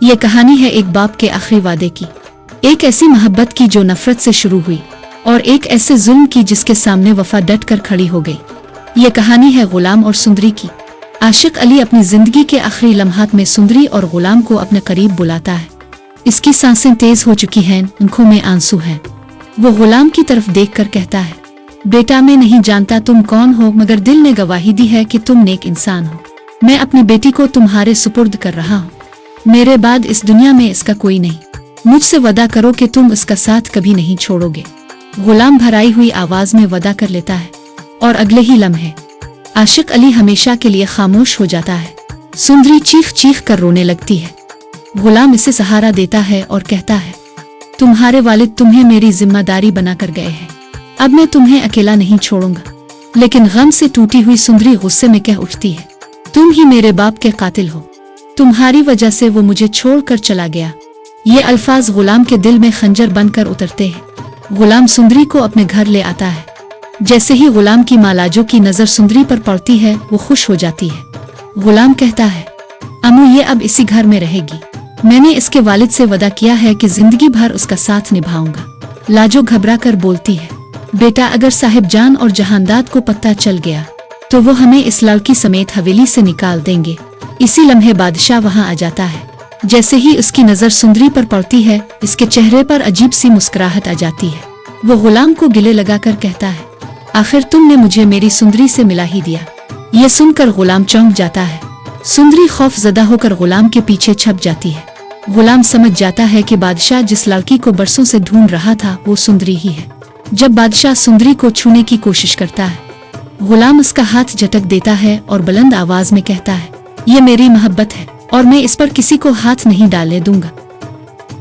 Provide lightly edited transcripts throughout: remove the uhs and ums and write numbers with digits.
ये कहानी है एक बाप के आखिरी वादे की, एक ऐसी मोहब्बत की जो नफरत से शुरू हुई और एक ऐसे जुल्म की जिसके सामने वफा डट कर खड़ी हो गई। ये कहानी है गुलाम और सुंदरी की। आशिक अली अपनी जिंदगी के आखिरी लम्हात में सुंदरी और गुलाम को अपने करीब बुलाता है। इसकी सांसें तेज हो चुकी हैं, आंखों में आंसू हैं। वो गुलाम की तरफ देखकर कहता है, बेटा मैं नहीं जानता तुम कौन हो, मगर दिल ने गवाही दी है कि तुम नेक इंसान हो। मैं अपनी बेटी को तुम्हारे सुपुर्द कर रहा हूँ। मेरे बाद इस दुनिया में इसका कोई नहीं। मुझसे वादा करो कि तुम इसका साथ कभी नहीं छोड़ोगे। गुलाम भराई हुई आवाज में वादा कर लेता है और अगले ही लम्हे आशिक अली हमेशा के लिए खामोश हो जाता है। सुंदरी चीख चीख कर रोने लगती है। गुलाम इसे सहारा देता है और कहता है, तुम्हारे वालिद तुम्हें मेरी जिम्मेदारी बनाकर गए हैं, अब मैं तुम्हें अकेला नहीं छोड़ूंगा। लेकिन गम से टूटी हुई सुंदरी गुस्से में कह उठती है, तुम ही मेरे बाप के कातिल हो, तुम्हारी वजह से वो मुझे छोड़कर चला गया। ये अल्फाज गुलाम के दिल में खंजर बनकर उतरते हैं। गुलाम सुंदरी को अपने घर ले आता है। जैसे ही गुलाम की मालाजों की नजर सुंदरी पर पड़ती है वो खुश हो जाती है। गुलाम कहता है, अम्मू ये अब इसी घर में रहेगी। मैंने इसके वालिद से वादा किया है कि जिंदगी भर उसका साथ निभाऊंगा। लाजो घबरा कर बोलती है, बेटा अगर साहिब जान और जहानदाद को पता चल गया तो वो हमें इस लड़की समेत हवेली से निकाल देंगे। इसी लम्हे बादशाह वहां आ जाता है। जैसे ही उसकी नजर सुंदरी पर पड़ती है इसके चेहरे पर अजीब सी मुस्कुराहट आ जाती है। वो गुलाम को गिले लगाकर कहता है, आखिर तुमने मुझे मेरी सुंदरी से मिला ही दिया। ये सुनकर गुलाम चौंक जाता है। सुंदरी खौफजदा होकर गुलाम के पीछे छप जाती है। गुलाम समझ जाता है कि बादशाह जिस लड़की को बरसों से ढूंढ रहा था वो सुंदरी ही है। जब बादशाह सुंदरी को छूने की कोशिश करता है, गुलाम उसका हाथ झटक देता है और बुलंद आवाज में कहता है, ये मेरी मोहब्बत है और मैं इस पर किसी को हाथ नहीं डालने दूंगा।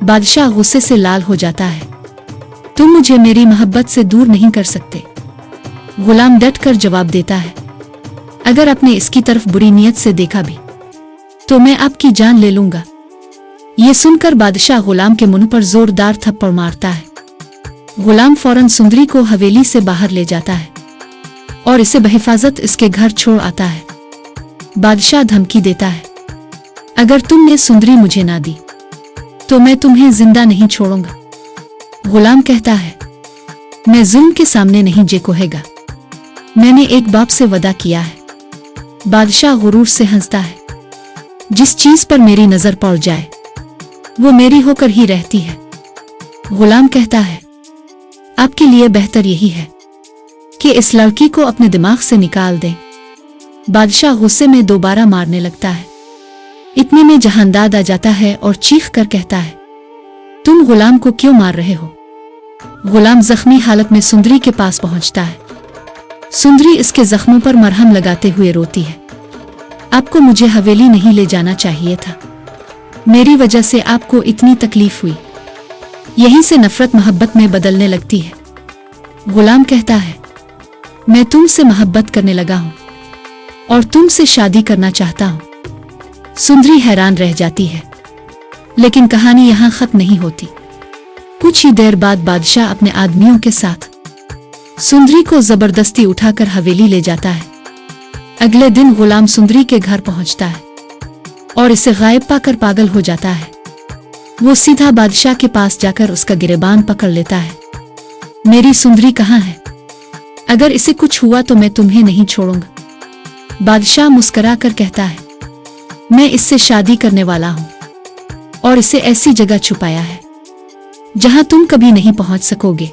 बादशाह गुस्से से लाल हो जाता है, तुम मुझे मेरी मोहब्बत से दूर नहीं कर सकते। गुलाम डट कर जवाब देता है, अगर आपने इसकी तरफ बुरी नीयत से देखा भी तो मैं आपकी जान ले लूंगा। ये सुनकर बादशाह गुलाम के मुंह पर जोरदार थप्पड़ मारता है। गुलाम फौरन सुंदरी को हवेली से बाहर ले जाता है और इसे बहिफाजत इसके घर छोड़ आता है। बादशाह धमकी देता है, अगर तुमने सुंदरी मुझे ना दी तो मैं तुम्हें जिंदा नहीं छोड़ूंगा। गुलाम कहता है, मैं जुल्म के सामने नहीं झुकेगा। मैंने एक बाप से वादा किया है। बादशाह गुरूर से हंसता है, जिस चीज पर मेरी नजर पड़ जाए वो मेरी होकर ही रहती है। गुलाम कहता है, आपके लिए बेहतर यही है कि इस लड़की को अपने दिमाग से निकाल दें। बादशाह गुस्से में दोबारा मारने लगता है। इतने में जहानदाद आ जाता है और चीख कर कहता है, तुम गुलाम को क्यों मार रहे हो? गुलाम जख्मी हालत में सुंदरी के पास पहुंचता है। सुंदरी इसके जख्मों पर मरहम लगाते हुए रोती है, आपको मुझे हवेली नहीं ले जाना चाहिए था। मेरी वजह से आपको इतनी तकलीफ हुई। यहीं से नफरत मोहब्बत में बदलने लगती है। गुलाम कहता है, मैं तुमसे मोहब्बत करने लगा हूं और तुमसे शादी करना चाहता हूं। सुंदरी हैरान रह जाती है, लेकिन कहानी यहां खत्म नहीं होती। कुछ ही देर बाद बादशाह अपने आदमियों के साथ सुंदरी को जबरदस्ती उठाकर हवेली ले जाता है। अगले दिन गुलाम सुंदरी के घर पहुंचता है और इसे गायब पाकर पागल हो जाता है। वो सीधा बादशाह के पास जाकर उसका गिरेबान पकड़ लेता है, मेरी सुंदरी कहाँ है? अगर इसे कुछ हुआ तो मैं तुम्हें नहीं छोड़ूंगा। बादशाह मुस्कुरा कर कहता है, मैं इससे शादी करने वाला हूं और इसे ऐसी जगह छुपाया है जहां तुम कभी नहीं पहुंच सकोगे।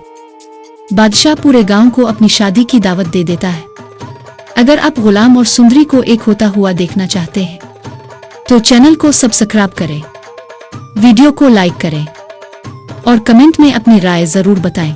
बादशाह पूरे गांव को अपनी शादी की दावत दे देता है। अगर आप गुलाम और सुंदरी को एक होता हुआ देखना चाहते हैं तो चैनल को सब्सक्राइब करें, वीडियो को लाइक करें और कमेंट में अपनी राय जरूर बताएं।